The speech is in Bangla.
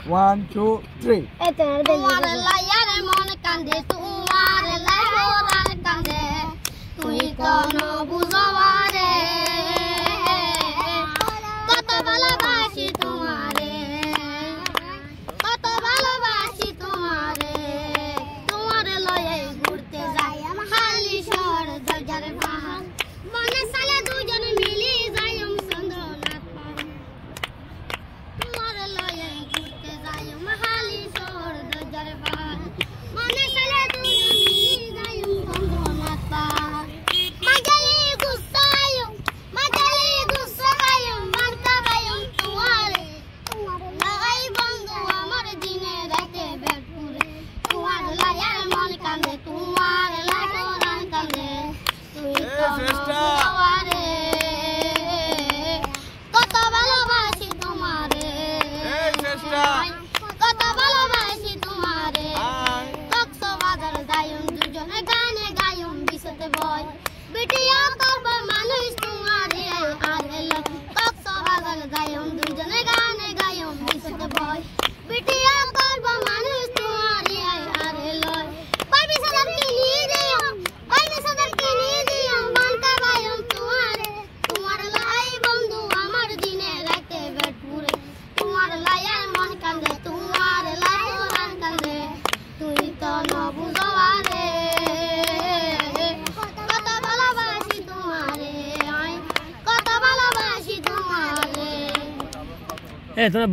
1 2 3 তোমার লাইয়ার মন কান্দে তোমার লাইয়ার কান্দে তুই কোন বুঝবারে কত ভালোবাসি তোমারে কত ভালোবাসি তোমারে তোমার লয়ে ঘুরতে যাই খালি শহর দরজার বাহার মনে সালে দুজন মিলি যাই চন্দ্রনাথ তোমার লয়ে ঘুরতে যাই খালি শহর দরজার বাহার মনে সালে দুজন মিলি যাই চন্দ্রনাথ মাজালি গুসায়ো বার্তা গায়ো তোমারে লাগাই বন্ধু আমার দিনে রাতে বেপুরে তোমার লায়ার মন কান্দে তোমার লায়ার কান্দে তুই তোমারে কত ভালোবাসি তোমারে কত ভালোবাসি তোমারে কক্সবাজার যাইম দুজনে গানে গাইম বিশতে বয় ভিডিও করব মানুষ তোমারে আর এলো কক্সবাজার যাইম দুজনে গানে গাইম বিশতে বয় ভিডিও করব মানুষ তোমারে আর এলো পাবি সদর কিনি দিও বান্তা গাইম তোমারে তোমার লাই বন্ধু আমার দিনে রাতে বেটপুরে তোমার লায়ার মন কান্দে তোমার লায়ার কান্দে তুই তো ন বুঝবারে কত ভালোবাসি তোমারে কত ভালোবাসি তোমারে তোরা